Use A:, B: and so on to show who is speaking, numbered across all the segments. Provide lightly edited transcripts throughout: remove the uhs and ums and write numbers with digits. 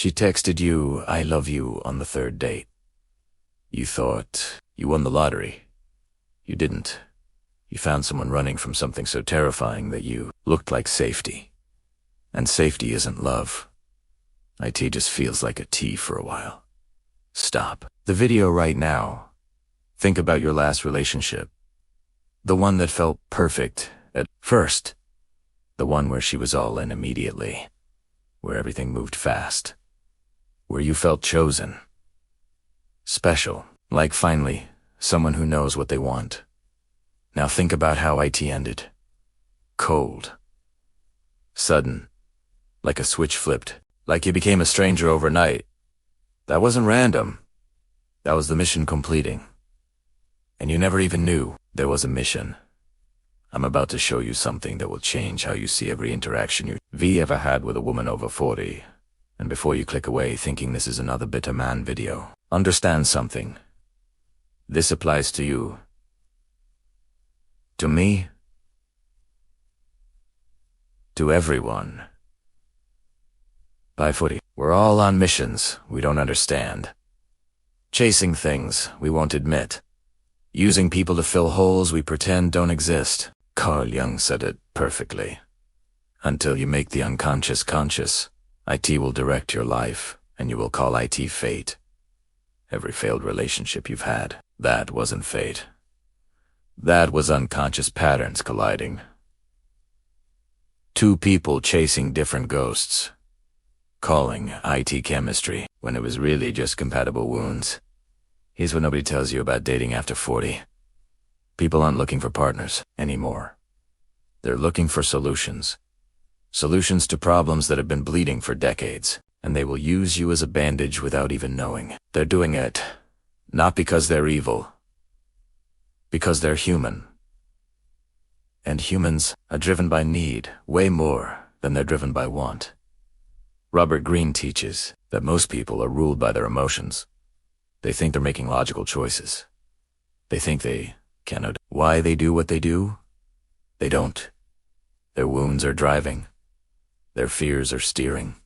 A: She texted you, "I love you," on the third date. You thought you won the lottery. You didn't. You found someone running from something so terrifying that you looked like safety. And safety isn't love. IT just feels like a T for a while. Stop the video right now. Think about your last relationship. The one that felt perfect at first. The one where she was all in immediately. Where everything moved fast. Where you felt chosen. Special. Like finally, someone who knows what they want. Now think about how IT ended. Cold. Sudden. Like a switch flipped. Like you became a stranger overnight. That wasn't random. That was the mission completing. And you never even knew there was a mission. I'm about to show you something that will change how you see every interaction you've ever had with a woman over 40. And before you click away thinking this is another bitter man video, understand something. This applies to you. To me. To everyone. By 40, we're all on missions we don't understand. Chasing things we won't admit. Using people to fill holes we pretend don't exist. Carl Jung said it perfectly. Until you make the unconscious conscious, IT will direct your life, and you will call IT fate. Every failed relationship you've had, that wasn't fate. That was unconscious patterns colliding. Two people chasing different ghosts. Calling IT chemistry when it was really just compatible wounds. Here's what nobody tells you about dating after 40. People aren't looking for partners anymore. They're looking for solutions. Solutions to problems that have been bleeding for decades, and they will use you as a bandage without even knowing. They're doing it, not because they're evil, because they're human. And humans are driven by need way more than they're driven by want. Greene teaches that most people are ruled by their emotions. They think they're making logical choices. They think they cannot. Why they do what they do? They don't. Their wounds are driving. Their fears are steering.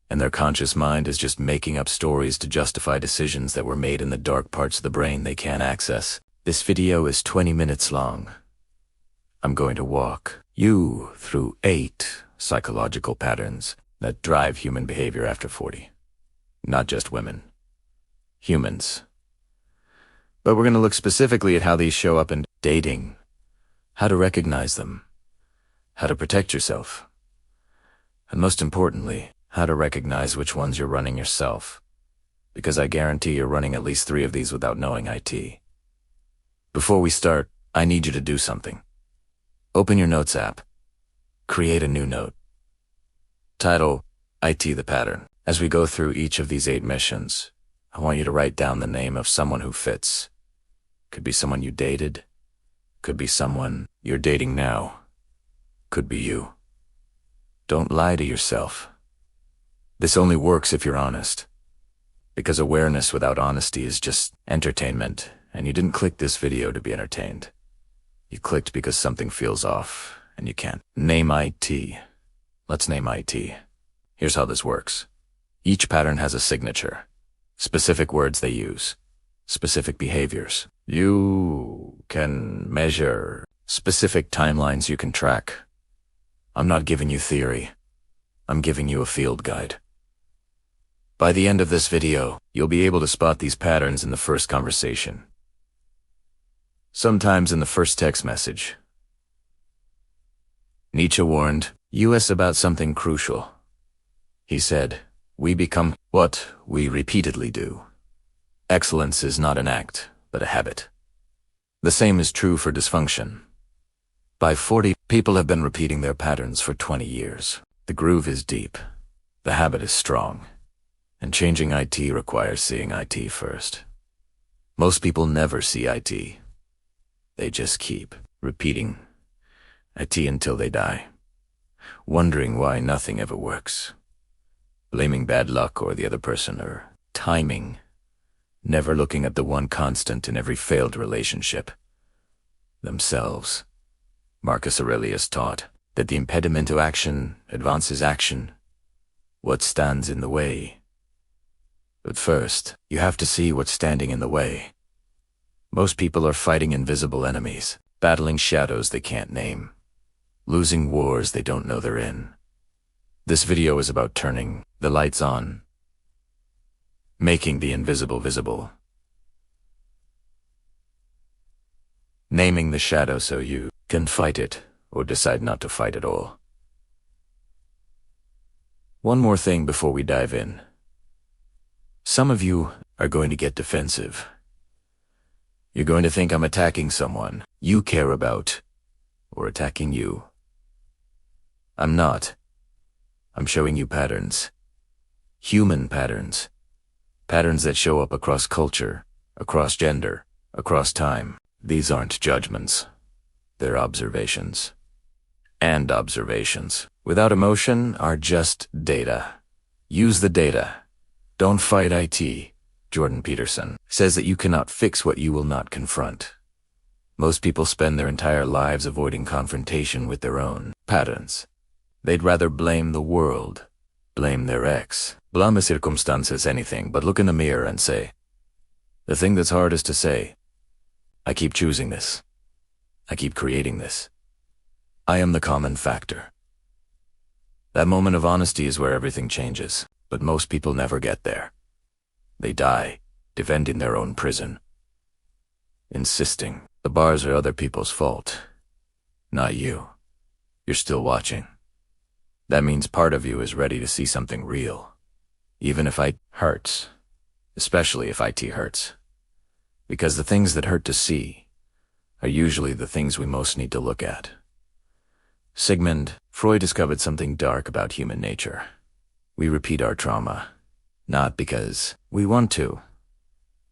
A: And their conscious mind is just making up stories to justify decisions that were made in the dark parts of the brain they can't access. This video is 20 minutes long. I'm going to walk you through 8 psychological patterns that drive human behavior after 40. Not just women. Humans. But we're going to look specifically at how these show up in dating, how to recognize them, how to protect yourself, and most importantly, how to recognize which ones you're running yourself, because I guarantee you're running at least 3 of these without knowing IT. Before we start, I need you to do something. Open your Notes app. Create a new note. Title, IT the Pattern. As we go through each of these 8 missions, I want you to write down the name of someone who fits. Could be someone you dated. Could be someone you're dating now. Could be you. Don't lie to yourself. This only works if you're honest. Because awareness without honesty is just entertainment, and you didn't click this video to be entertained. You clicked because something feels off, and you can't. Name IT. Let's name IT. Here's how this works. Each pattern has a signature. Specific words they use. Specific behaviors. You can measure. Specific timelines you can track. I'm not giving you theory. I'm giving you a field guide. By the end of this video, you'll be able to spot these patterns in the first conversation. Sometimes in the first text message. Nietzsche warned us about something crucial. He said, we become what we repeatedly do. Excellence is not an act, but a habit. The same is true for dysfunction. By 40, people have been repeating their patterns for 20 years. The groove is deep. The habit is strong. And changing IT requires seeing IT first. Most people never see IT. They just keep repeating IT until they die, wondering why nothing ever works, blaming bad luck or the other person or timing, never looking at the one constant in every failed relationship, themselves. Marcus Aurelius taught that the impediment to action advances action. what stands in the way. But first, you have to see what's standing in the way. Most people are fighting invisible enemies, battling shadows they can't name, losing wars they don't know they're in. This video is about turning the lights on, making the invisible visible, naming the shadow so you can fight it or decide not to fight at all. One more thing before we dive in. Some of you are going to get defensive. You're going to think I'm attacking someone you care about or attacking you. I'm not. I'm showing you patterns. Human patterns. Patterns that show up across culture, across gender, across time. These aren't judgments. They're observations. And observations, without emotion, are just data. Use the data. Don't fight IT. Jordan Peterson says that you cannot fix what you will not confront. Most people spend their entire lives avoiding confrontation with their own patterns. They'd rather blame the world, blame their ex, blame circumstances, anything, but look in the mirror and say, the thing that's hardest to say, I keep choosing this. I keep creating this. I am the common factor. That moment of honesty is where everything changes, but most people never get there. They die, defending their own prison, insisting the bars are other people's fault, not you. You're still watching. That means part of you is ready to see something real, even if it hurts, especially if IT hurts. Because the things that hurt to see are usually the things we most need to look at. Sigmund Freud discovered something dark about human nature. We repeat our trauma, not because we want to,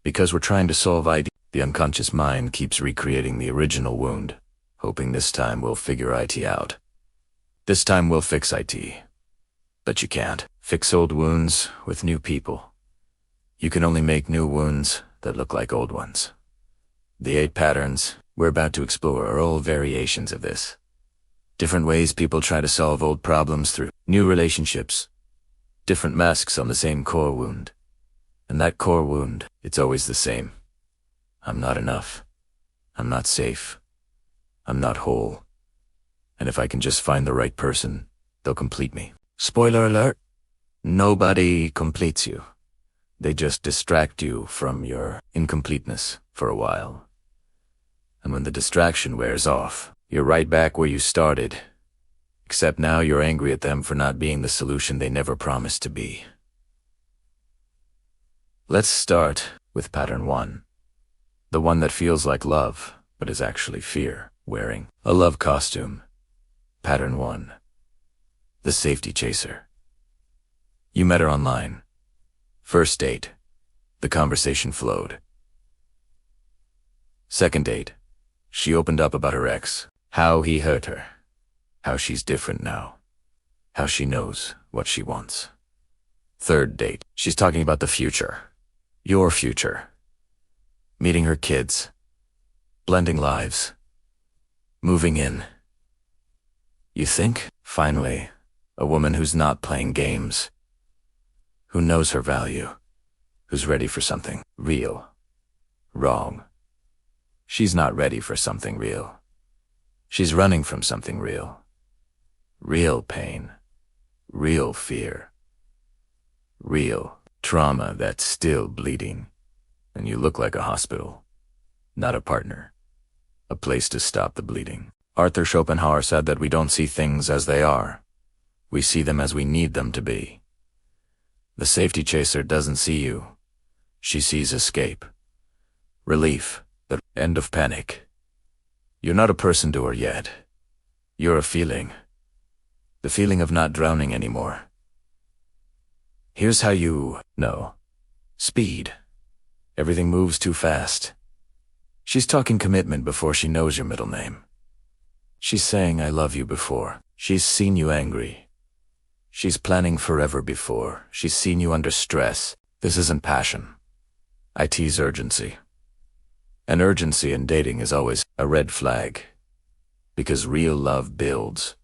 A: because we're trying to solve IT. The unconscious mind keeps recreating the original wound, hoping this time we'll figure IT out. This time we'll fix IT. But you can't fix old wounds with new people. You can only make new wounds that look like old ones. The 8 patterns we're about to explore are all variations of this. Different ways people try to solve old problems through new relationships. Different masks on the same core wound. And that core wound, it's always the same. I'm not enough. I'm not safe. I'm not whole. And if I can just find the right person, they'll complete me. Spoiler alert, nobody completes you. They just distract you from your incompleteness for a while. And when the distraction wears off, you're right back where you started. Except now you're angry at them for not being the solution they never promised to be. Let's start with pattern 1. The one that feels like love, but is actually fear, wearing a love costume. Pattern 1. The safety chaser. You met her online. First date. The conversation flowed. Second date. She opened up about her ex, how he hurt her, how she's different now, how she knows what she wants. Third date. She's talking about the future. Your future. Meeting her kids. Blending lives. Moving in. You think, finally, a woman who's not playing games, who knows her value, who's ready for something real. Wrong. She's not ready for something real. She's running from something real. Real pain. Real fear. Real trauma that's still bleeding. And you look like a hospital, not a partner. A place to stop the bleeding. Arthur Schopenhauer said that we don't see things as they are. We see them as we need them to be. The safety chaser doesn't see you. She sees escape. Relief. The end of panic. You're not a person to her yet. You're a feeling. The feeling of not drowning anymore. Here's how you know. Speed. Everything moves too fast. She's talking commitment before she knows your middle name. She's saying I love you before she's seen you angry. She's planning forever before she's seen you under stress. This isn't passion. IT's urgency. And urgency in dating is always a red flag. Because real love builds.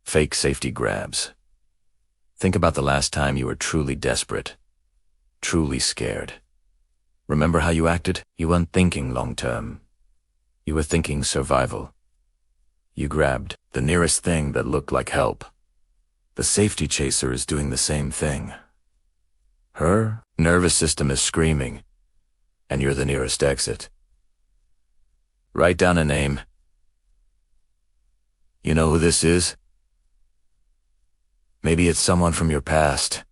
A: Fake safety grabs. Think about the last time you were truly desperate, truly scared. Remember how you acted? You weren't thinking long-term. You were thinking survival. You grabbed the nearest thing that looked like help. The safety chaser is doing the same thing. Her nervous system is screaming, and you're the nearest exit. Write down a name. You know who this is? Maybe it's someone from your past.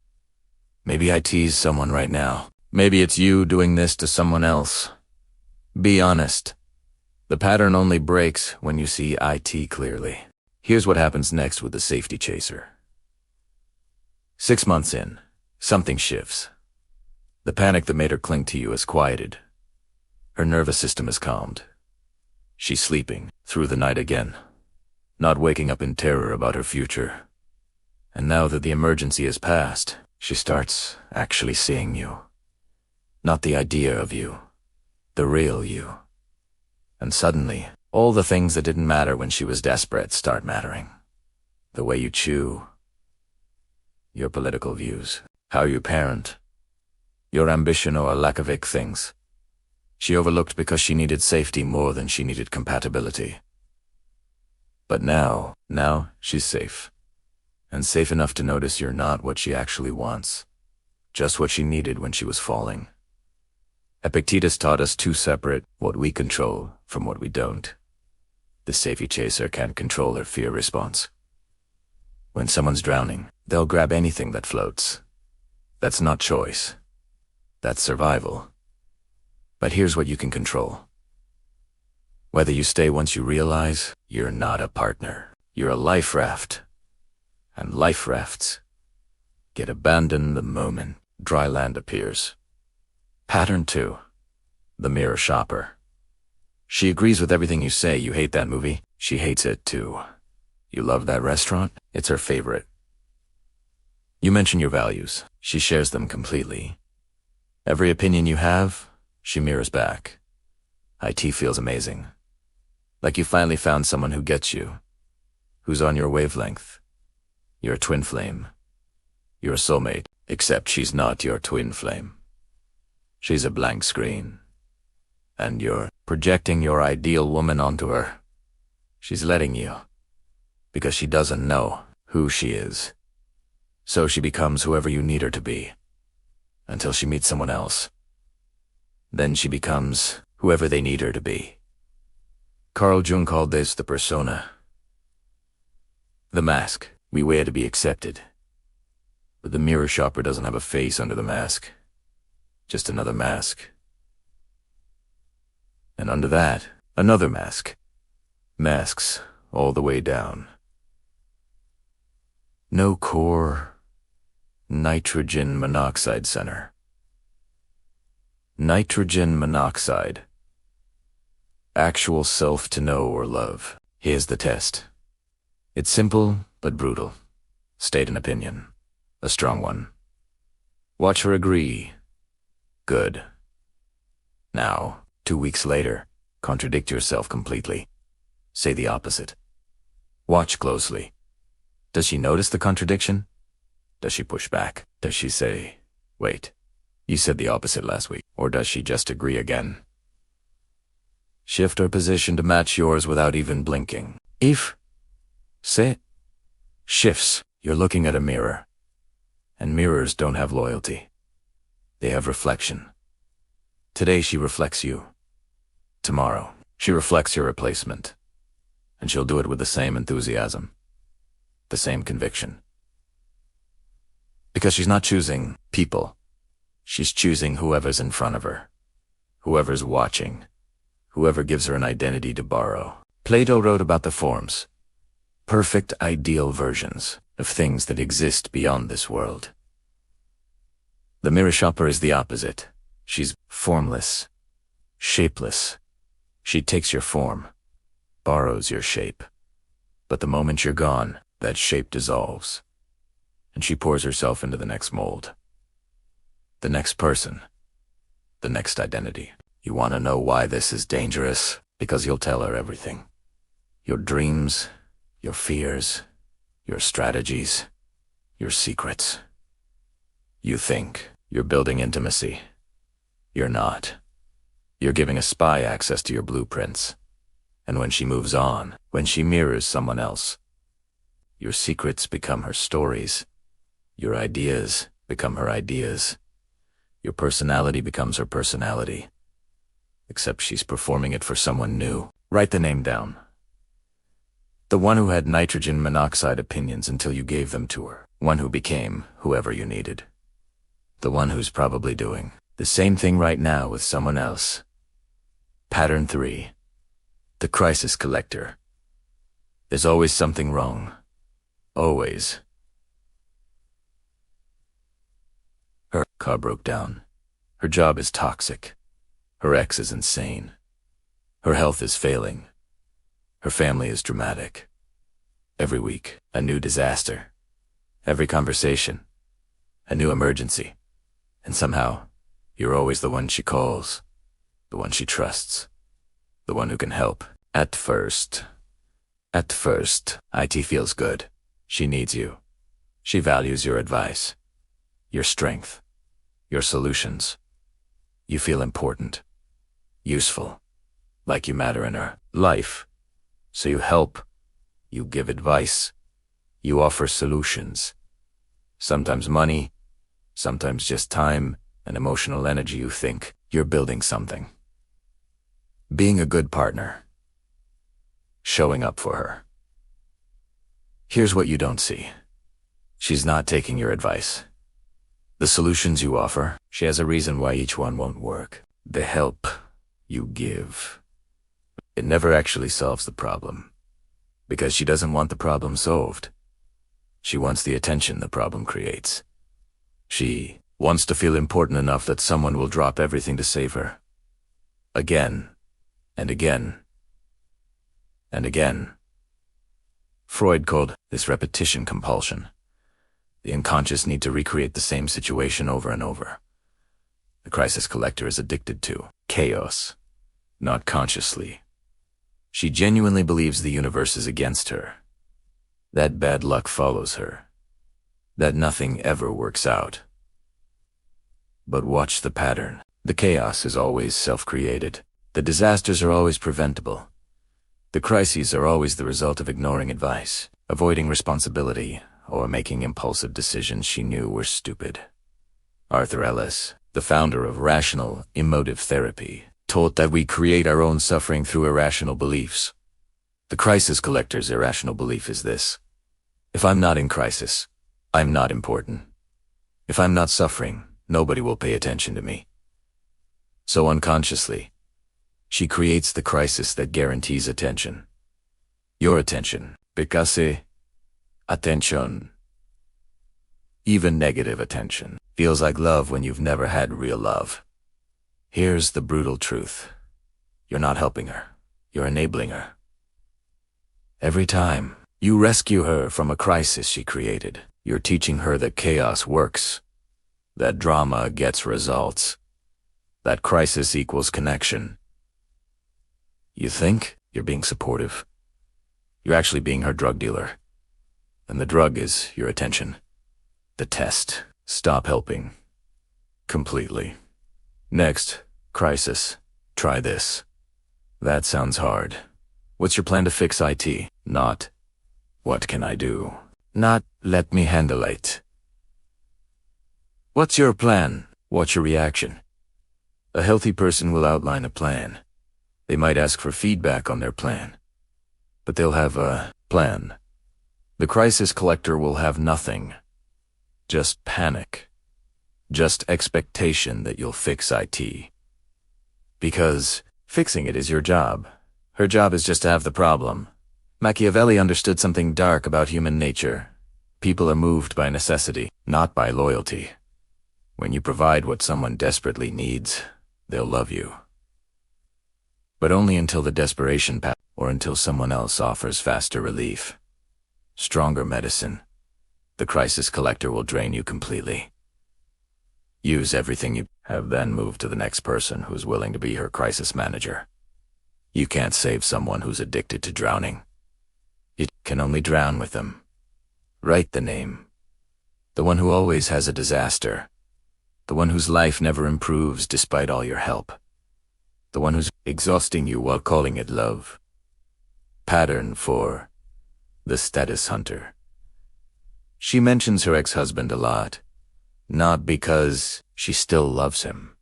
A: Maybe I tease someone right now. Maybe it's you doing this to someone else. Be honest. The pattern only breaks when you see IT clearly. Here's what happens next with the safety chaser. 6 months in, something shifts. The panic that made her cling to you has quieted. Her nervous system is calmed. She's sleeping through the night again, not waking up in terror about her future. And now that the emergency has passed, she starts actually seeing you. Not the idea of you, the real you. And suddenly, all the things that didn't matter when she was desperate start mattering. The way you chew, your political views, how you parent, your ambition or lack of things. She overlooked because she needed safety more than she needed compatibility. But now she's safe. And safe enough to notice you're not what she actually wants, just what she needed when she was falling. Epictetus taught us two separate what we control from what we don't. The safety chaser can't control her fear response. When someone's drowning, they'll grab anything that floats. That's not choice. That's survival. But here's what you can control. Whether you stay once you realize you're not a partner. You're a life raft. And life rafts get abandoned the moment dry land appears. Pattern 2. The mirror shopper. She agrees with everything you say. You hate that movie. She hates it too. You love that restaurant. It's her favorite. You mention your values. She shares them completely. Every opinion you have, she mirrors back. IT feels amazing. Like you finally found someone who gets you, who's on your wavelength. You're a twin flame. You're a soulmate, except she's not your twin flame. She's a blank screen. And you're projecting your ideal woman onto her. She's letting you, because she doesn't know who she is. So she becomes whoever you need her to be, until she meets someone else. Then she becomes whoever they need her to be. Carl Jung called this the persona. The mask we wear to be accepted. But the mirror shopper doesn't have a face under the mask. Just another mask. And under that, another mask. Masks all the way down. No core, nitrogen monoxide center. Nitrogen monoxide. Actual self to know or love. Here's the test. It's simple, but brutal. State an opinion. A strong one. Watch her agree. Good. Now, 2 weeks later, contradict yourself completely. Say the opposite. Watch closely. Does she notice the contradiction? Does she push back? Does she say, wait, you said the opposite last week? Or does she just agree again? Shift her position to match yours without even blinking. If shifts, you're looking at a mirror. And mirrors don't have loyalty. They have reflection. Today she reflects you. Tomorrow, she reflects your replacement. And she'll do it with the same enthusiasm. The same conviction. Because she's not choosing people. She's choosing whoever's in front of her. Whoever's watching. Whoever gives her an identity to borrow. Plato wrote about the forms. Perfect ideal versions of things that exist beyond this world. The mirror shopper is the opposite. She's formless, shapeless. She takes your form, borrows your shape. But the moment you're gone, that shape dissolves, and she pours herself into the next mold. The next person, the next identity. You want to know why this is dangerous? Because you'll tell her everything. Your dreams, your fears, your strategies, your secrets. You think you're building intimacy. You're not. You're giving a spy access to your blueprints. And when she moves on, when she mirrors someone else, your secrets become her stories. Your ideas become her ideas. Your personality becomes her personality. Except she's performing it for someone new. Write the name down. The one who had nitrogen monoxide opinions until you gave them to her. One who became whoever you needed. The one who's probably doing the same thing right now with someone else. Pattern 3. The crisis collector. There's always something wrong. Always. Her car broke down. Her job is toxic. Her ex is insane. Her health is failing. Her family is dramatic. Every week, a new disaster. Every conversation, a new emergency. And somehow, you're always the one she calls, the one she trusts, the one who can help. At first, IT feels good. She needs you. She values your advice, your strength, your solutions. You feel important, useful, like you matter in her life. So you help, you give advice, you offer solutions. Sometimes money, sometimes just time and emotional energy. You think you're building something. Being a good partner. Showing up for her. Here's what you don't see. She's not taking your advice. The solutions you offer, she has a reason why each one won't work. The help you give, it never actually solves the problem. Because she doesn't want the problem solved. She wants the attention the problem creates. She wants to feel important enough that someone will drop everything to save her. Again, and again, and again. Freud called this repetition compulsion. The unconscious need to recreate the same situation over and over. The crisis collector is addicted to chaos, not consciously. She genuinely believes the universe is against her. That bad luck follows her. That nothing ever works out. But watch the pattern. The chaos is always self-created. The disasters are always preventable. The crises are always the result of ignoring advice, avoiding responsibility, or making impulsive decisions she knew were stupid. Arthur Ellis, the founder of rational emotive therapy, taught that we create our own suffering through irrational beliefs. The crisis collector's irrational belief is this: if I'm not in crisis, I'm not important. If I'm not suffering, nobody will pay attention to me. So unconsciously, she creates the crisis that guarantees attention. Your attention. Because attention. Even negative attention feels like love when you've never had real love. Here's the brutal truth. You're not helping her. You're enabling her. Every time you rescue her from a crisis she created, you're teaching her that chaos works, that drama gets results, that crisis equals connection. You think you're being supportive. You're actually being her drug dealer. And the drug is your attention. The test. Stop helping. Completely. Next, crisis. Try this. That sounds hard. What's your plan to fix IT? Not, what can I do? Not, let me handle it. What's your plan? What's your reaction? A healthy person will outline a plan. They might ask for feedback on their plan. But they'll have a plan. The crisis collector will have nothing. Just panic. Just expectation that you'll fix IT. Because fixing it is your job. Her job is just to have the problem. Machiavelli understood something dark about human nature. People are moved by necessity, not by loyalty. When you provide what someone desperately needs, they'll love you. But only until the desperation passes, or until someone else offers faster relief. Stronger medicine. The crisis collector will drain you completely. Use everything you have, then move to the next person who's willing to be her crisis manager. You can't save someone who's addicted to drowning. You can only drown with them. Write the name. The one who always has a disaster. The one whose life never improves despite all your help. The one who's exhausting you while calling it love. Pattern 4. The status hunter. She mentions her ex-husband a lot, not because she still loves him,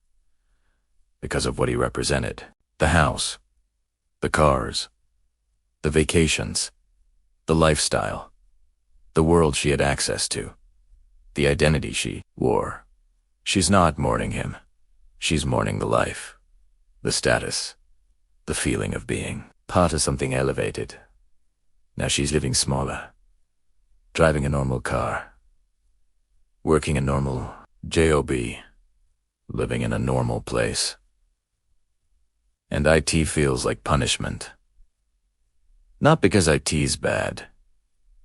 A: because of what he represented. The house, the cars, the vacations, the lifestyle, the world she had access to, the identity she wore. She's not mourning him. She's mourning the life, the status, the feeling of being part of something elevated. Now she's living smaller, driving a normal car, working a normal job, living in a normal place. And IT feels like punishment. Not because IT's bad,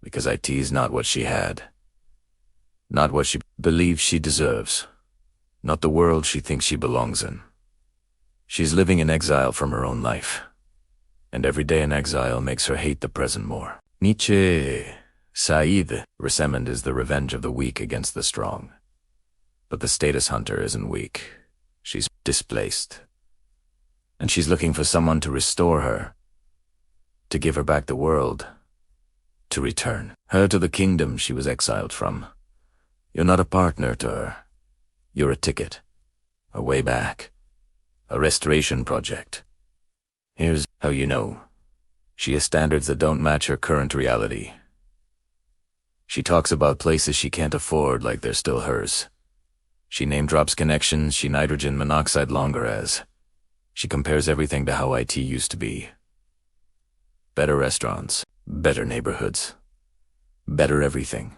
A: because IT's not what she had. Not what she believes she deserves. Not the world she thinks she belongs in. She's living in exile from her own life. And every day in exile makes her hate the present more. Nietzsche said, resentment is the revenge of the weak against the strong. But the status hunter isn't weak. She's displaced. And she's looking for someone to restore her, to give her back the world, to return her to the kingdom she was exiled from. You're not a partner to her. You're a ticket, a way back, a restoration project. Here's how you know. She has standards that don't match her current reality. She talks about places she can't afford like they're still hers. She name drops connections she nitrogen monoxide longer as. She compares everything to how IT used to be. Better restaurants, better neighborhoods, better everything.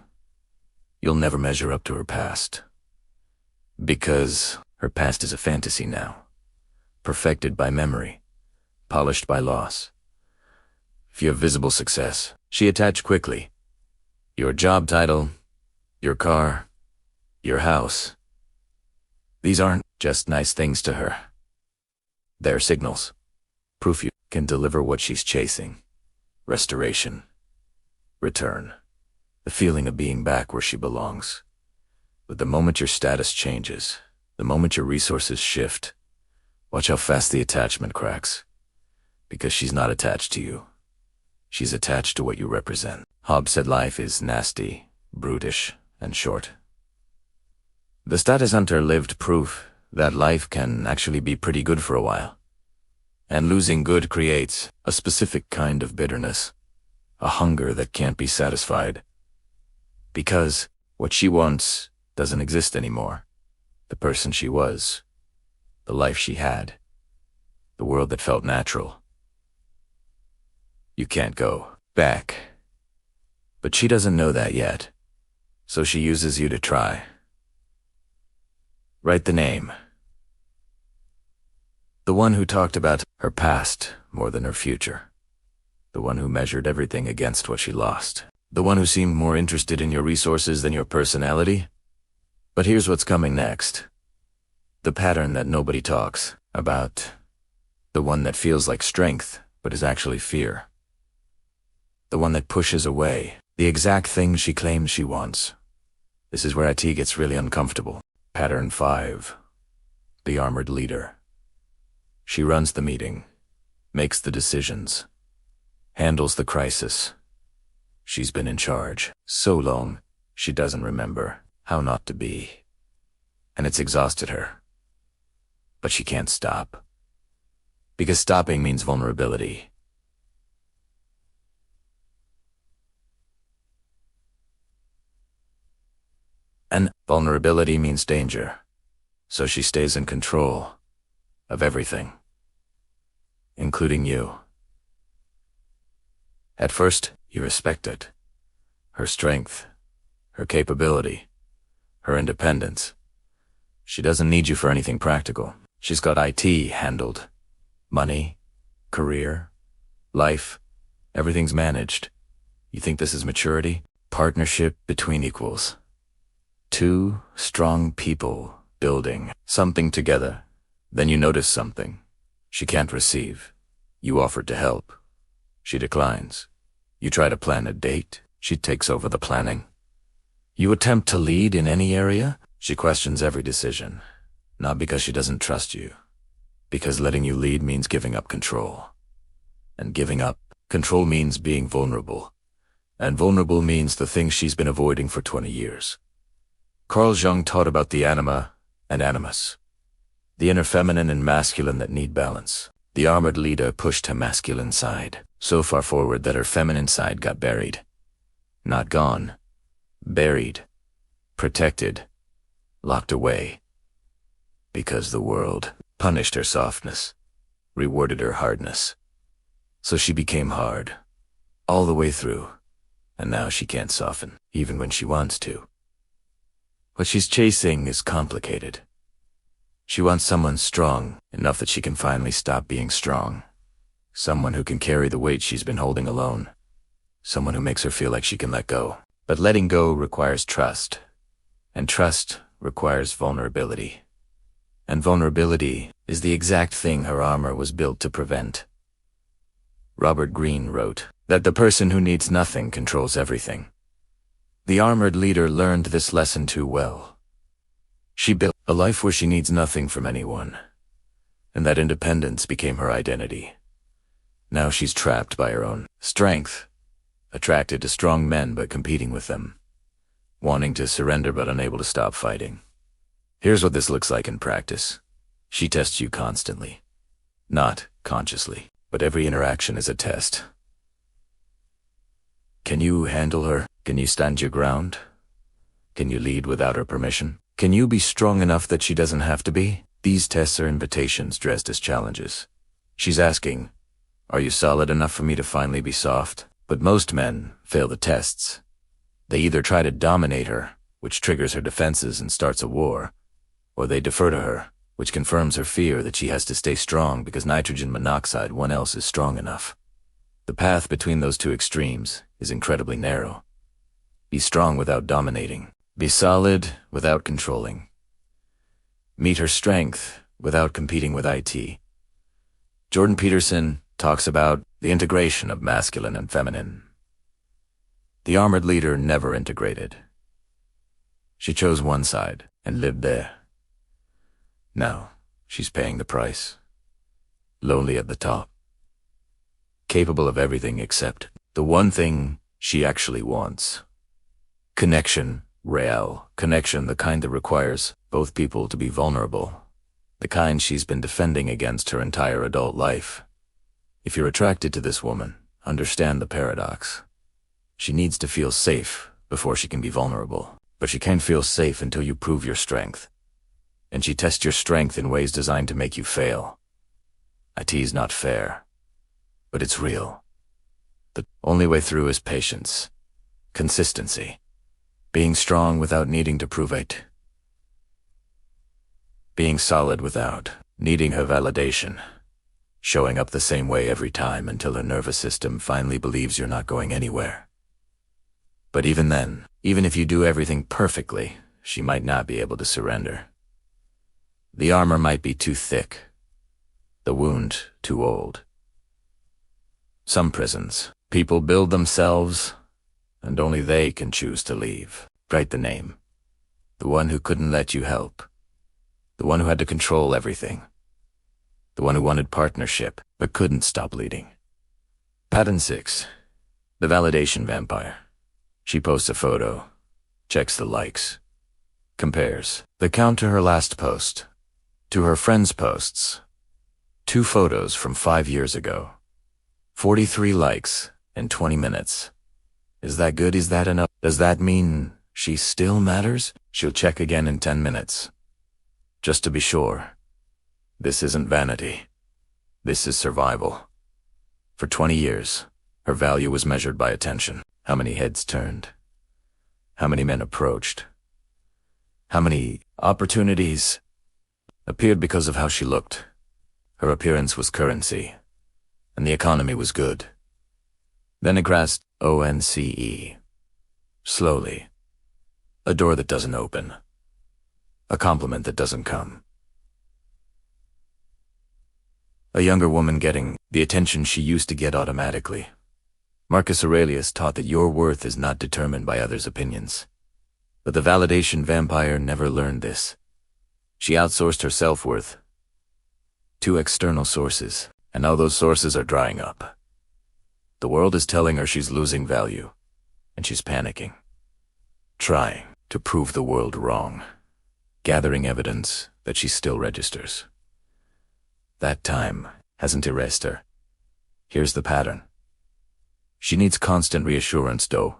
A: You'll never measure up to her past. Because her past is a fantasy now, perfected by memory, polished by loss. If you have visible success, she attached quickly. Your job title, your car, your house. These aren't just nice things to her. They're signals. Proof you can deliver what she's chasing. Restoration. Return. The feeling of being back where she belongs. But the moment your status changes, the moment your resources shift, watch how fast the attachment cracks. Because she's not attached to you. She's attached to what you represent. Hobbes said life is nasty, brutish, and short. The status hunter lived proof that life can actually be pretty good for a while. And losing good creates a specific kind of bitterness, a hunger that can't be satisfied. Because what she wants doesn't exist anymore. The person she was, the life she had, the world that felt natural. You can't go back. But she doesn't know that yet, so she uses you to try. Write the name. The one who talked about her past more than her future. The one who measured everything against what she lost. The one who seemed more interested in your resources than your personality. But here's what's coming next. The pattern that nobody talks about. The one that feels like strength, but is actually fear. The one that pushes away the exact thing she claims she wants. This is where IT gets really uncomfortable. Pattern 5. The armored leader. She runs the meeting, makes the decisions, handles the crisis. She's been in charge so long, she doesn't remember how not to be. And it's exhausted her. But she can't stop. Because stopping means vulnerability. And vulnerability means danger. So she stays in control of everything, including you. At first, you respect it. Her strength, her capability, her independence. She doesn't need you for anything practical. She's got IT handled. Money, career, life, everything's managed. You think this is maturity? Partnership between equals. Two strong people building something together. Then you notice something. She can't receive. You offered to help. She declines. You try to plan a date. She takes over the planning. You attempt to lead in any area? She questions every decision, not because she doesn't trust you, because letting you lead means giving up control. And giving up control means being vulnerable. And vulnerable means the thing she's been avoiding for 20 years. Carl Jung taught about the anima and animus, the inner feminine and masculine that need balance. The armored leader pushed her masculine side so far forward that her feminine side got buried. Not gone. Buried. Protected. Locked away. Because the world punished her softness, rewarded her hardness. So she became hard, all the way through, and now she can't soften, even when she wants to. What she's chasing is complicated. She wants someone strong enough that she can finally stop being strong. Someone who can carry the weight she's been holding alone. Someone who makes her feel like she can let go. But letting go requires trust. And trust requires vulnerability. And vulnerability is the exact thing her armor was built to prevent. Robert Greene wrote that the person who needs nothing controls everything. The armored leader learned this lesson too well. She built a life where she needs nothing from anyone, and that independence became her identity. Now she's trapped by her own strength, attracted to strong men but competing with them, wanting to surrender but unable to stop fighting. Here's what this looks like in practice. She tests you constantly. Not consciously, but every interaction is a test. Can you handle her? Can you stand your ground? Can you lead without her permission? Can you be strong enough that she doesn't have to be? These tests are invitations dressed as challenges. She's asking, are you solid enough for me to finally be soft? But most men fail the tests. They either try to dominate her, which triggers her defenses and starts a war, or they defer to her, which confirms her fear that she has to stay strong because nitrogen monoxide one else is strong enough. The path between those two extremes is incredibly narrow. Be strong without dominating. Be solid without controlling. Meet her strength without competing with IT. Jordan Peterson talks about the integration of masculine and feminine. The armored leader never integrated. She chose one side and lived there. Now she's paying the price. Lonely at the top. Capable of everything except the one thing she actually wants. Connection. Real connection, the kind that requires both people to be vulnerable. The kind she's been defending against her entire adult life. If you're attracted to this woman, understand the paradox. She needs to feel safe before she can be vulnerable. But she can't feel safe until you prove your strength. And she tests your strength in ways designed to make you fail. IT is not fair, but it's real. The only way through is patience, consistency. Being strong without needing to prove it. Being solid without needing her validation. Showing up the same way every time until her nervous system finally believes you're not going anywhere. But even then, even if you do everything perfectly, she might not be able to surrender. The armor might be too thick. The wound too old. Some prisons, people build themselves, and only they can choose to leave. Write the name. The one who couldn't let you help. The one who had to control everything. The one who wanted partnership, but couldn't stop leading. Pattern 6. The validation vampire. She posts a photo, checks the likes, compares the count to her last post, to her friends' posts. 2 photos from 5 years ago. 43 likes in 20 minutes. Is that good? Is that enough? Does that mean she still matters? She'll check again in 10 minutes. Just to be sure. This isn't vanity. This is survival. For 20 years, her value was measured by attention. How many heads turned? How many men approached? How many opportunities appeared because of how she looked? Her appearance was currency, and the economy was good. Then it grasped ONCE. Slowly. A door that doesn't open. A compliment that doesn't come. A younger woman getting the attention she used to get automatically. Marcus Aurelius taught that your worth is not determined by others' opinions. But the validation vampire never learned this. She outsourced her self-worth to external sources, and now those sources are drying up. The world is telling her she's losing value, and she's panicking, trying to prove the world wrong, gathering evidence that she still registers. That time hasn't erased her. Here's the pattern. She needs constant reassurance, though.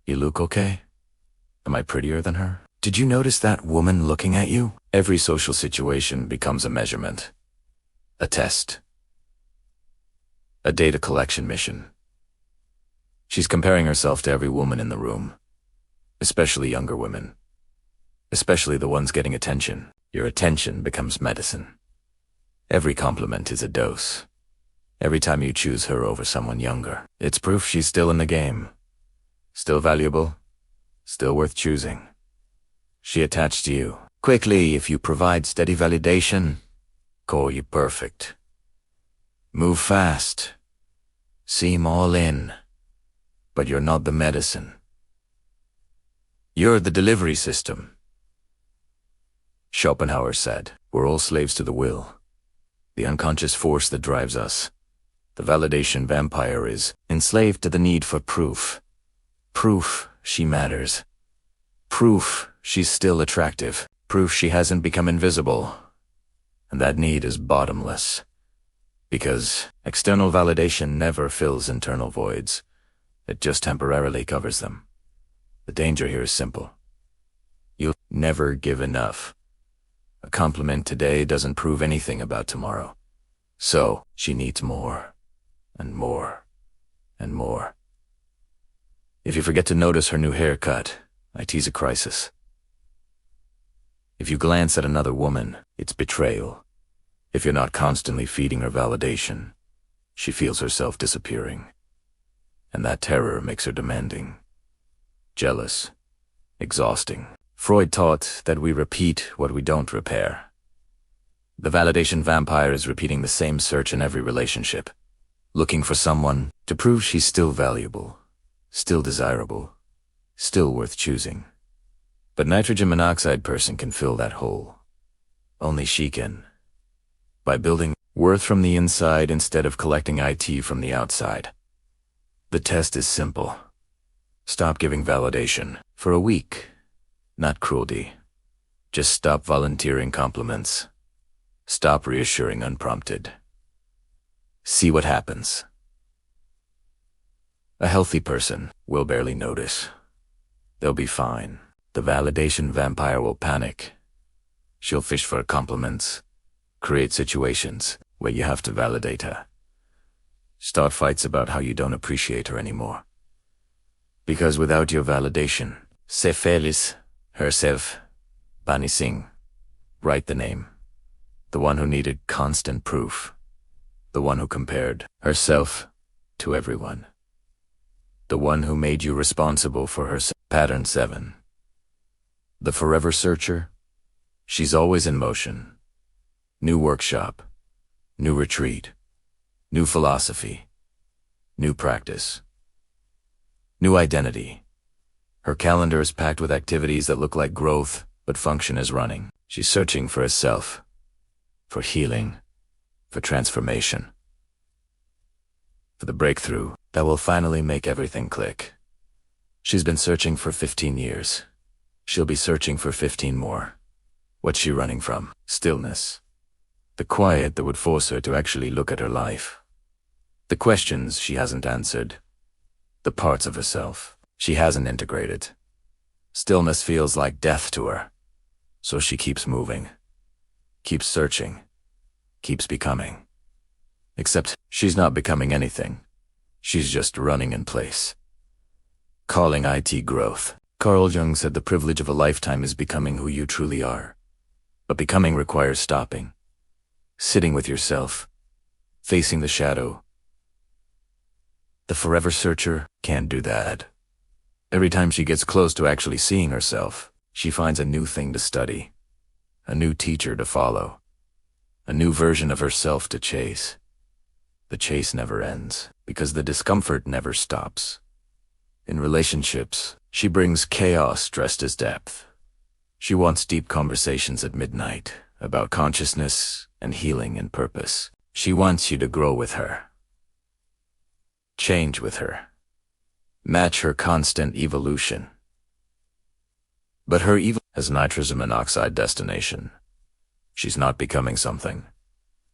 A: You look okay? Am I prettier than her? Did you notice that woman looking at you? Every social situation becomes a measurement, a test, a data collection mission. She's comparing herself to every woman in the room, especially younger women, especially the ones getting attention. Your attention becomes medicine. Every compliment is a dose. Every time you choose her over someone younger, it's proof she's still in the game, still valuable, still worth choosing. She attached to you quickly if you provide steady validation. Call you perfect. Move fast. Seem all in. But you're not the medicine. You're the delivery system. Schopenhauer said, we're all slaves to the will, the unconscious force that drives us. The validation vampire is enslaved to the need for proof. Proof she matters. Proof she's still attractive. Proof she hasn't become invisible. And that need is bottomless. Because external validation never fills internal voids. It just temporarily covers them. The danger here is simple. You'll never give enough. A compliment today doesn't prove anything about tomorrow. So she needs more, and more, and more. If you forget to notice her new haircut, it's a crisis. If you glance at another woman, it's betrayal. If you're not constantly feeding her validation, she feels herself disappearing. And that terror makes her demanding, jealous, exhausting. Freud taught that we repeat what we don't repair. The validation vampire is repeating the same search in every relationship, looking for someone to prove she's still valuable, still desirable, still worth choosing. But nitrogen monoxide person can fill that hole. Only she can. By building worth from the inside instead of collecting IT from the outside. The test is simple. Stop giving validation for a week. Not cruelty. Just stop volunteering compliments. Stop reassuring unprompted. See what happens. A healthy person will barely notice. They'll be fine. The validation vampire will panic. She'll fish for compliments, create situations where you have to validate her. Start fights about how you don't appreciate her anymore. Because without your validation, se feliz, herself, Bani Singh, write the name. The one who needed constant proof. The one who compared herself to everyone. The one who made you responsible for her. Pattern 7. The forever searcher. She's always in motion. New workshop. New retreat. New philosophy. New practice. New identity. Her calendar is packed with activities that look like growth, but function as running. She's searching for herself. For healing. For transformation. For the breakthrough that will finally make everything click. She's been searching for 15 years. She'll be searching for 15 more. What's she running from? Stillness. The quiet that would force her to actually look at her life. The questions she hasn't answered. The parts of herself she hasn't integrated. Stillness feels like death to her. So she keeps moving. Keeps searching. Keeps becoming. Except she's not becoming anything. She's just running in place. Calling IT growth. Carl Jung said the privilege of a lifetime is becoming who you truly are. But becoming requires stopping. Sitting with yourself. Facing the shadow. The forever searcher can't do that. Every time she gets close to actually seeing herself, she finds a new thing to study. A new teacher to follow. A new version of herself to chase. The chase never ends, because the discomfort never stops. In relationships, she brings chaos dressed as depth. She wants deep conversations at midnight about consciousness and healing and purpose. She wants you to grow with her, change with her, match her constant evolution. But her evil has nitrogen monoxide destination. She's not becoming something.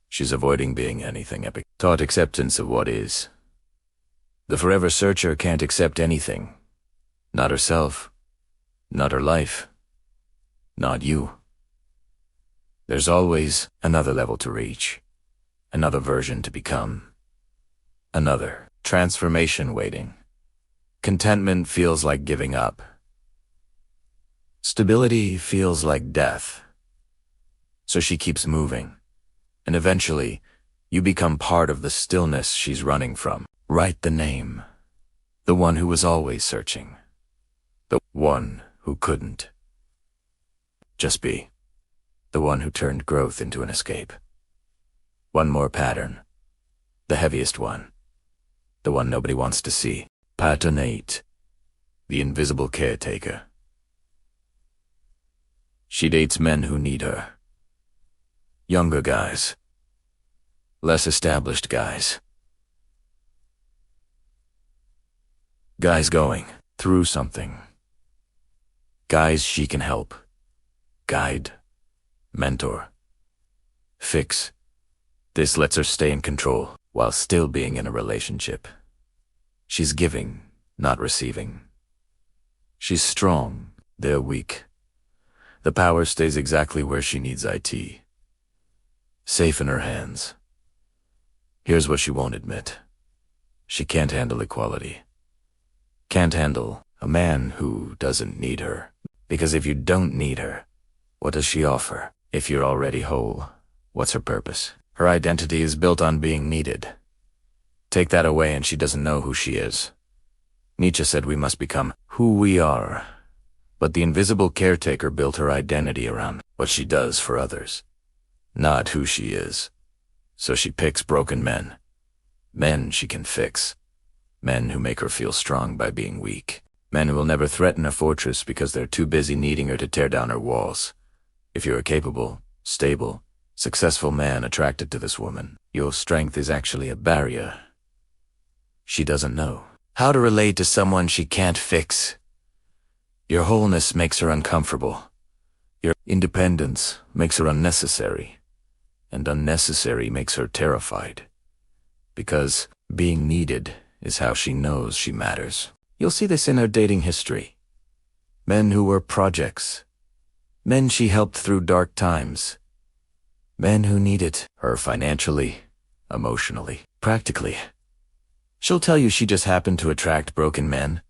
A: She's avoiding being anything epic. Taught acceptance of what is. The forever searcher can't accept anything. Not herself. Not her life. Not you. There's always another level to reach. Another version to become. Another transformation waiting. Contentment feels like giving up. Stability feels like death. So she keeps moving. And eventually, you become part of the stillness she's running from. Write the name. The one who was always searching. The one who couldn't. Just be. The one who turned growth into an escape. One more pattern. The heaviest one. The one nobody wants to see. Pattern 8. The Invisible Caretaker. She dates men who need her. Younger guys. Less established guys. Guys going through something. Guys she can help. Guide. Mentor. Fix. This lets her stay in control while still being in a relationship. She's giving, not receiving. She's strong, they're weak. The power stays exactly where she needs it. Safe in her hands. Here's what she won't admit. She can't handle equality. Can't handle a man who doesn't need her. Because if you don't need her, what does she offer? If you're already whole, what's her purpose? Her identity is built on being needed. Take that away and she doesn't know who she is. Nietzsche said we must become who we are. But the invisible caretaker built her identity around what she does for others, not who she is. So she picks broken men. Men she can fix. Men who make her feel strong by being weak. Men who will never threaten a fortress because they're too busy needing her to tear down her walls. If you're a capable, stable, successful man attracted to this woman, your strength is actually a barrier. She doesn't know how to relate to someone she can't fix. Your wholeness makes her uncomfortable. Your independence makes her unnecessary. And unnecessary makes her terrified. Because being needed is how she knows she matters. You'll see this in her dating history. Men who were projects. Men she helped through dark times. Men who needed her financially, emotionally, practically. She'll tell you she just happened to attract broken men.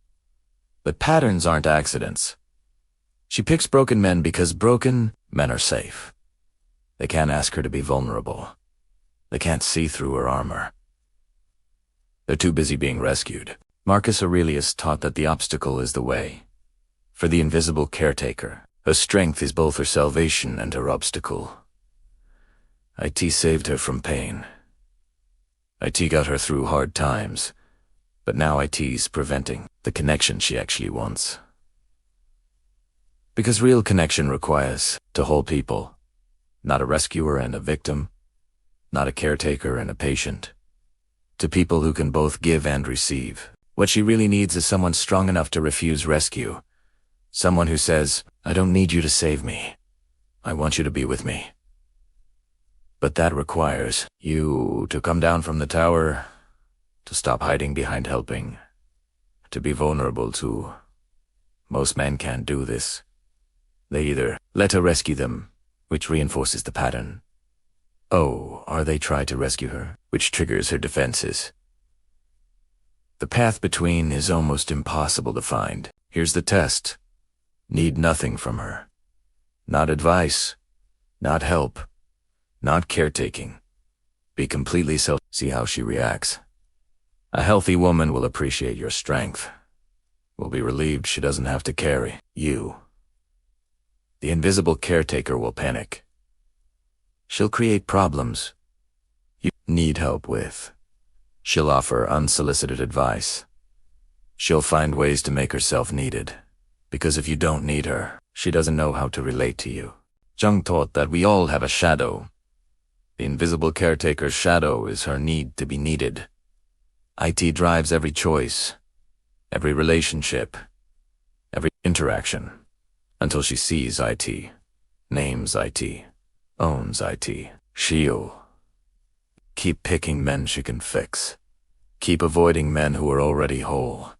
A: But patterns aren't accidents. She picks broken men because broken men are safe. They can't ask her to be vulnerable. They can't see through her armor. They're too busy being rescued. Marcus Aurelius taught that the obstacle is the way. For the invisible caretaker, her strength is both her salvation and her obstacle. IT saved her from pain. IT got her through hard times, but now IT's preventing the connection she actually wants. Because real connection requires to whole people, not a rescuer and a victim, not a caretaker and a patient. To people who can both give and receive. What she really needs is someone strong enough to refuse rescue. Someone who says, I don't need you to save me. I want you to be with me. But that requires you to come down from the tower, to stop hiding behind helping, to be vulnerable too. Most men can't do this. They either let her rescue them, which reinforces the pattern, or they try to rescue her, which triggers her defenses. The path between is almost impossible to find. Here's the test. Need nothing from her. Not advice, not help, not caretaking. Be completely self. See how she reacts. A healthy woman will appreciate your strength. Will be relieved she doesn't have to carry you. The invisible caretaker will panic. She'll create problems you need help with. She'll offer unsolicited advice. She'll find ways to make herself needed. Because if you don't need her, she doesn't know how to relate to you. Jung taught that we all have a shadow. The invisible caretaker's shadow is her need to be needed. IT drives every choice, every relationship, every interaction, until she sees IT, names IT, owns IT. She'll keep picking men she can fix. Keep avoiding men who are already whole.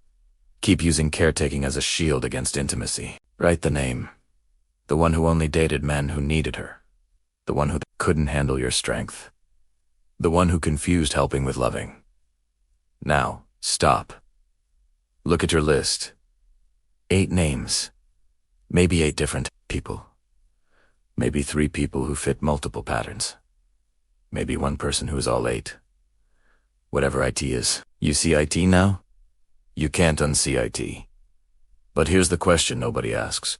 A: Keep using caretaking as a shield against intimacy. Write the name. The one who only dated men who needed her. The one who couldn't handle your strength. The one who confused helping with loving. Now, stop. Look at your list. 8 names. Maybe 8 different people. Maybe 3 people who fit multiple patterns. Maybe 1 person who is all 8. Whatever IT is. You see IT now? You can't unsee IT. But here's the question nobody asks.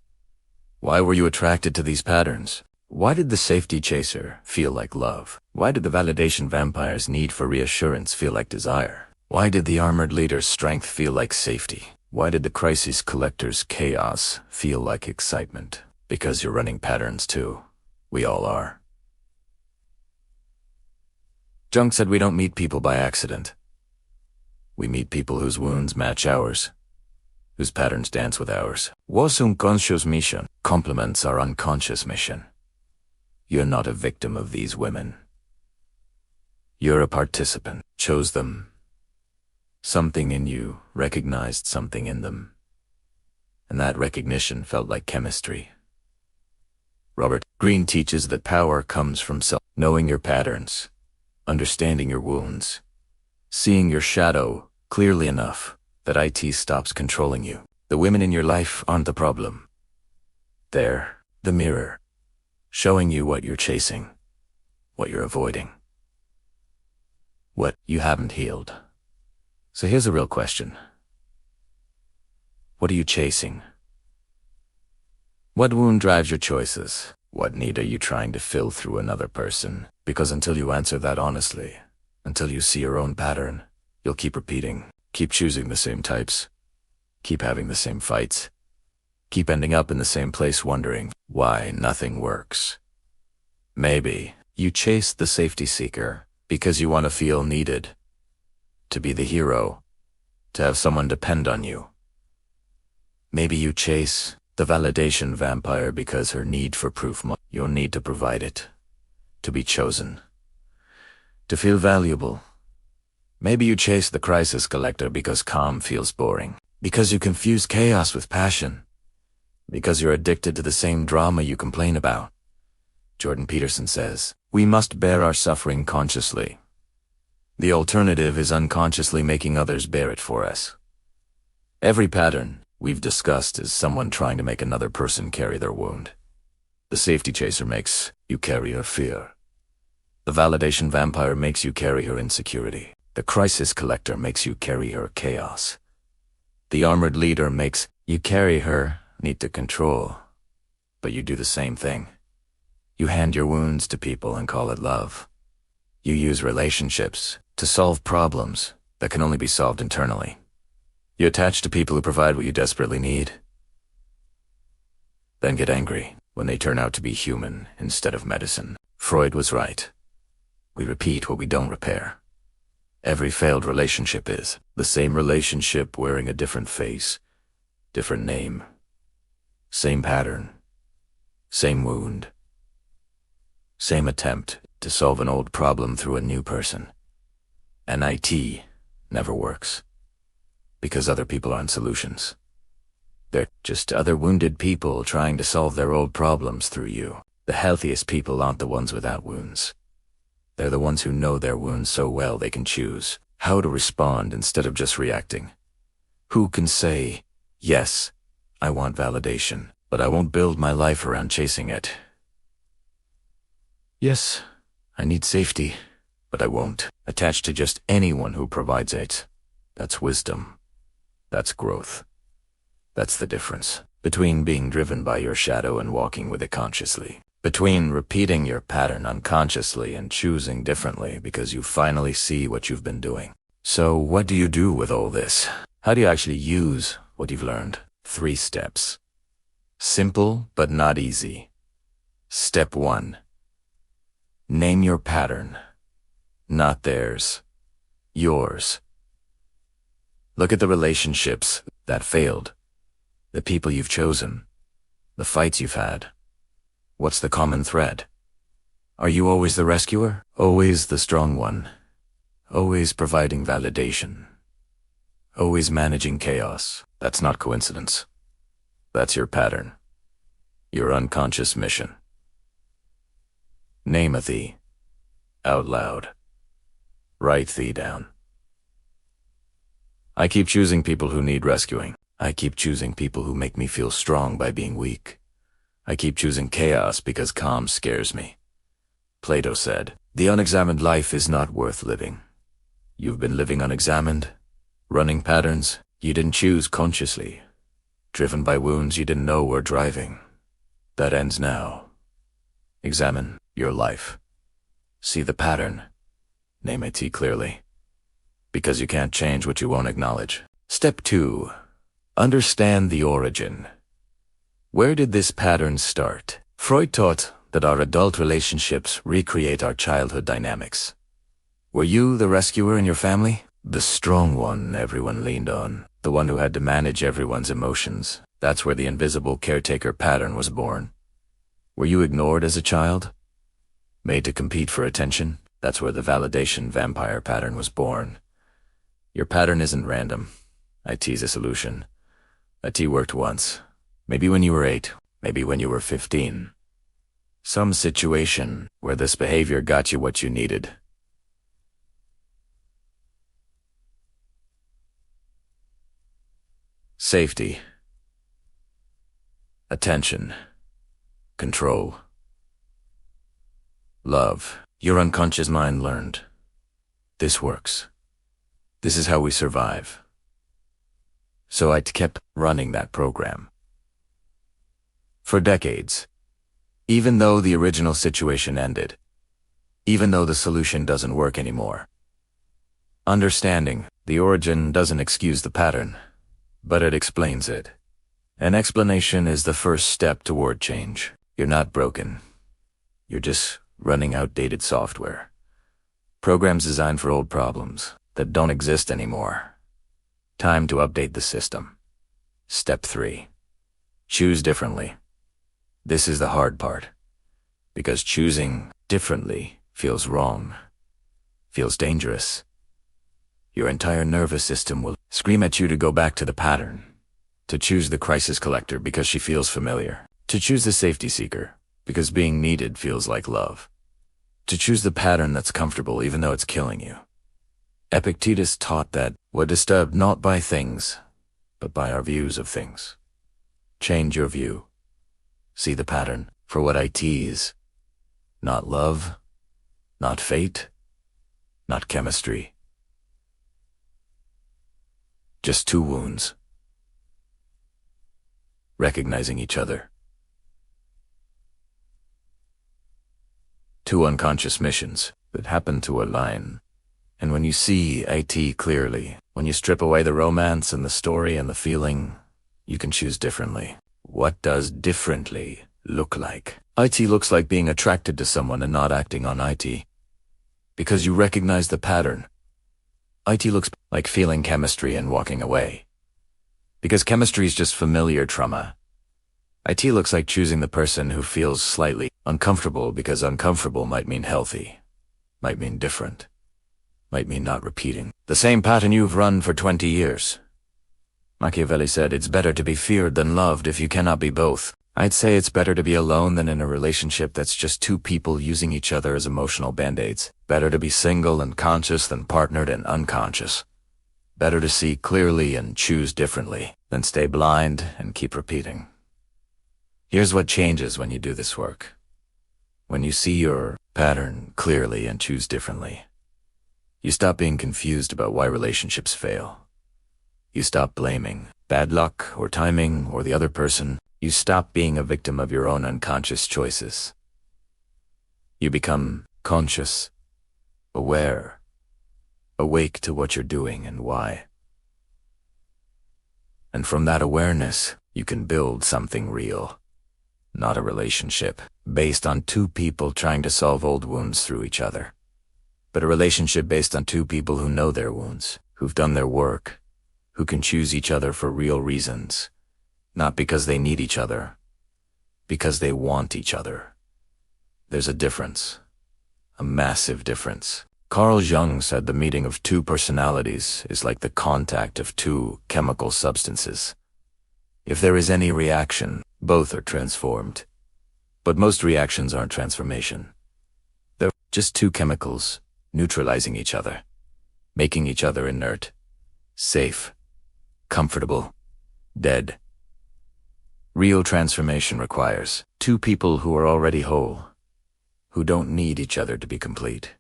A: Why were you attracted to these patterns? Why did the safety chaser feel like love? Why did the validation vampire's need for reassurance feel like desire? Why did the armored leader's strength feel like safety? Why did the crisis collector's chaos feel like excitement? Because you're running patterns too. We all are. Jung said we don't meet people by accident. We meet people whose wounds match ours, whose patterns dance with ours. Was unconscious mission complements our unconscious mission. You're not a victim of these women. You're a participant. Chose them. Something in you recognized something in them. And that recognition felt like chemistry. Greene teaches that power comes from knowing your patterns, understanding your wounds, seeing your shadow clearly enough that IT stops controlling you. The women in your life aren't the problem. They're the mirror, showing you what you're chasing, what you're avoiding, what you haven't healed. So here's a real question. What are you chasing? What wound drives your choices? What need are you trying to fill through another person? Because until you answer that honestly, until you see your own pattern, you'll keep repeating, keep choosing the same types, keep having the same fights, keep ending up in the same place wondering why nothing works. Maybe you chase the safety seeker because you want to feel needed, to be the hero, to have someone depend on you. Maybe you chase the validation vampire because her need for proof, you'll need to provide it, to be chosen, to feel valuable. Maybe you chase the crisis collector because calm feels boring, because you confuse chaos with passion, because you're addicted to the same drama you complain about. Jordan Peterson says, we must bear our suffering consciously. The alternative is unconsciously making others bear it for us. Every pattern we've discussed is someone trying to make another person carry their wound. The safety chaser makes you carry her fear. The validation vampire makes you carry her insecurity. The crisis collector makes you carry her chaos. The armored leader makes you carry her need to control. But you do the same thing. You hand your wounds to people and call it love. You use relationships to solve problems that can only be solved internally. You attach to people who provide what you desperately need. Then get angry when they turn out to be human instead of medicine. Freud was right. We repeat what we don't repair. Every failed relationship is the same relationship wearing a different face, different name, same pattern, same wound, same attempt to solve an old problem through a new person. And IT never works. Because other people aren't solutions. They're just other wounded people trying to solve their old problems through you. The healthiest people aren't the ones without wounds. They're the ones who know their wounds so well they can choose how to respond instead of just reacting. Who can say, yes, I want validation, but I won't build my life around chasing it. Yes, I need safety, but I won't attach to just anyone who provides it. That's wisdom. That's growth. That's the difference between being driven by your shadow and walking with it consciously. Between repeating your pattern unconsciously and choosing differently because you finally see what you've been doing. So what do you do with all this? How do you actually use what you've learned? 3 steps. Simple, but not easy. Step 1. Name your pattern. Not theirs. Yours. Look at the relationships that failed. The people you've chosen. The fights you've had. What's the common thread? Are you always the rescuer? Always the strong one? Always providing validation? Always managing chaos? That's not coincidence. That's your pattern. Your unconscious mission. Name a thee. Out loud. Write thee down. I keep choosing people who need rescuing. I keep choosing people who make me feel strong by being weak. I keep choosing chaos because calm scares me. Plato said, "The unexamined life is not worth living." You've been living unexamined, running patterns you didn't choose consciously, driven by wounds you didn't know were driving. That ends now. Examine your life. See the pattern. Name it clearly. Because you can't change what you won't acknowledge. Step 2. Understand the origin. Where did this pattern start? Freud taught that our adult relationships recreate our childhood dynamics. Were you the rescuer in your family? The strong one everyone leaned on. The one who had to manage everyone's emotions. That's where the invisible caretaker pattern was born. Were you ignored as a child? Made to compete for attention? That's where the validation vampire pattern was born. Your pattern isn't random. IT's a solution. IT worked once. Maybe when you were 8. Maybe when you were 15. Some situation where this behavior got you what you needed. Safety. Attention. Control. Love. Your unconscious mind learned. This works. This is how we survive. So I kept running that program. For decades. Even though the original situation ended. Even though the solution doesn't work anymore. Understanding the origin doesn't excuse the pattern, but it explains it. An explanation is the first step toward change. You're not broken. You're just running outdated software. Programs designed for old problems that don't exist anymore. Time to update the system. Step 3. Choose differently. This is the hard part. Because choosing differently feels wrong. Feels dangerous. Your entire nervous system will scream at you to go back to the pattern. To choose the crisis collector because she feels familiar. To choose the safety seeker because being needed feels like love. To choose the pattern that's comfortable even though it's killing you. Epictetus taught that we're disturbed not by things, but by our views of things. Change your view. See the pattern for what it is. Not love, not fate, not chemistry. Just 2 wounds. Recognizing each other. 2 unconscious missions that happen to align. And when you see IT clearly, when you strip away the romance and the story and the feeling, you can choose differently. What does differently look like? IT looks like being attracted to someone and not acting on IT. Because you recognize the pattern. IT looks like feeling chemistry and walking away. Because chemistry is just familiar trauma. IT looks like choosing the person who feels slightly uncomfortable because uncomfortable might mean healthy, might mean different, might mean not repeating the same pattern you've run for 20 years. Machiavelli said it's better to be feared than loved if you cannot be both. I'd say it's better to be alone than in a relationship that's just 2 people using each other as emotional band-aids. Better to be single and conscious than partnered and unconscious. Better to see clearly and choose differently than stay blind and keep repeating. Here's what changes when you do this work. When you see your pattern clearly and choose differently. You stop being confused about why relationships fail. You stop blaming bad luck or timing or the other person. You stop being a victim of your own unconscious choices. You become conscious, aware, awake to what you're doing and why. And from that awareness, you can build something real. Not a relationship based on two people trying to solve old wounds through each other, but a relationship based on two people who know their wounds, who've done their work, who can choose each other for real reasons, not because they need each other, because they want each other. There's a difference, a massive difference. Carl Jung said the meeting of two personalities is like the contact of two chemical substances. If there is any reaction, both are transformed. But most reactions aren't transformation. They're just two chemicals neutralizing each other, making each other inert, safe, comfortable, dead. Real transformation requires two people who are already whole, who don't need each other to be complete,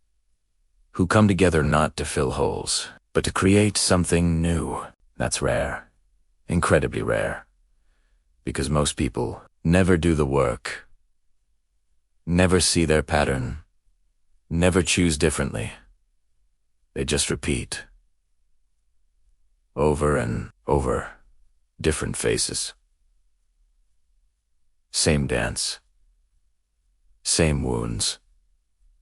A: who come together not to fill holes, but to create something new. That's rare, incredibly rare, because most people never do the work, never see their pattern, never choose differently. They just repeat, over and over, different faces. Same dance, same wounds,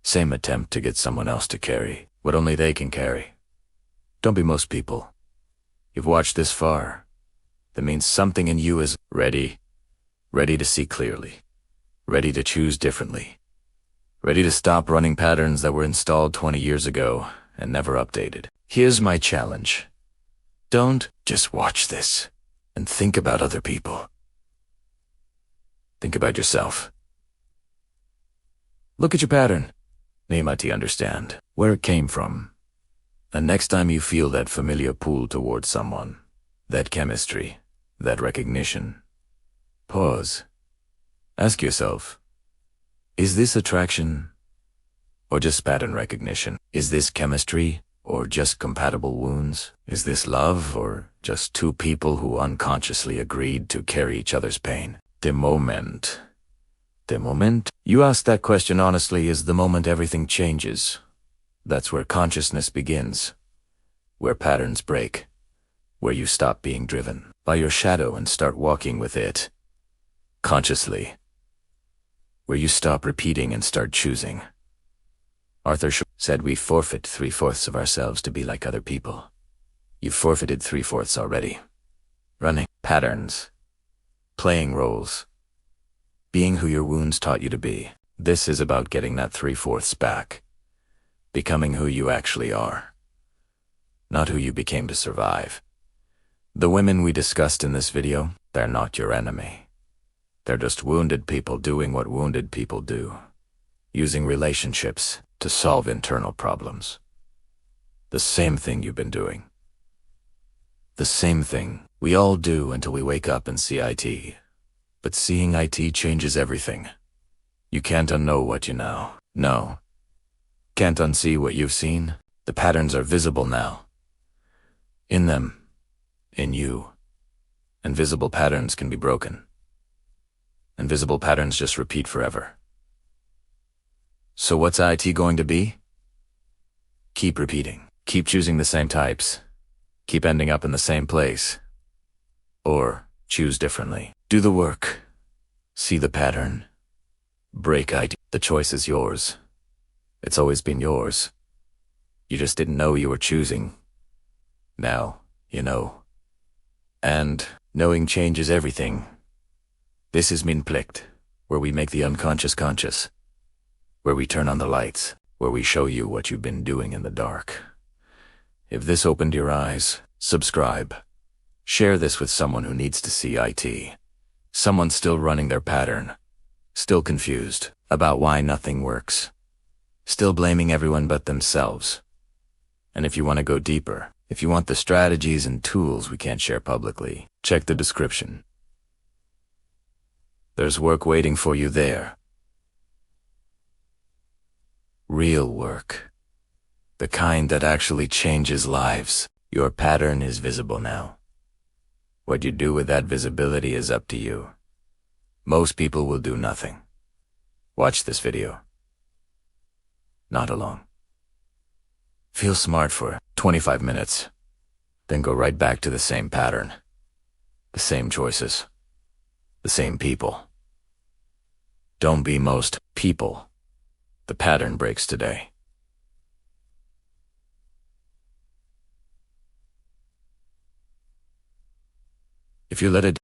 A: same attempt to get someone else to carry what only they can carry. Don't be most people. You've watched this far. That means something in you is ready to see clearly, ready to choose differently, ready to stop running patterns that were installed 20 years ago and never updated. Here's my challenge. Don't just watch this and think about other people. Think about yourself. Look at your pattern. Name-it, understand where it came from. And next time you feel that familiar pull towards someone, that chemistry, that recognition, pause. Ask yourself, is this attraction or just pattern recognition? Is this chemistry or just compatible wounds? Is this love or just two people who unconsciously agreed to carry each other's pain? The moment you ask that question honestly is the moment everything changes. That's where consciousness begins, where patterns break, where you stop being driven by your shadow and start walking with it, consciously, where you stop repeating and start choosing. Arthur said we forfeit 3/4 of ourselves to be like other people. You've forfeited 3/4 already. Running patterns, playing roles, being who your wounds taught you to be. This is about getting that 3/4 back, becoming who you actually are, not who you became to survive. The women we discussed in this video, they're not your enemy. They're just wounded people doing what wounded people do, using relationships to solve internal problems. The same thing you've been doing. The same thing we all do until we wake up and see IT. But seeing IT changes everything. You can't unknow what you know. No. Can't unsee what you've seen. The patterns are visible now. In them. In you. Invisible patterns can be broken. Invisible patterns just repeat forever. So what's IT going to be? Keep repeating. Keep choosing the same types. Keep ending up in the same place. Or choose differently. Do the work. See the pattern. Break IT. The choice is yours. It's always been yours. You just didn't know you were choosing. Now, you know. And knowing changes everything. This is Min Plicht, where we make the unconscious conscious. Where we turn on the lights. Where we show you what you've been doing in the dark. If this opened your eyes, subscribe. Share this with someone who needs to see IT. Someone still running their pattern. Still confused about why nothing works. Still blaming everyone but themselves. And if you want to go deeper, if you want the strategies and tools we can't share publicly, check the description. There's work waiting for you there. Real work. The kind that actually changes lives. Your pattern is visible now. What you do with that visibility is up to you. Most people will do nothing. Watch this video. Not alone. Feel smart for 25 minutes, then go right back to the same pattern. The same choices. The same people. Don't be most people. The pattern breaks today. If you let a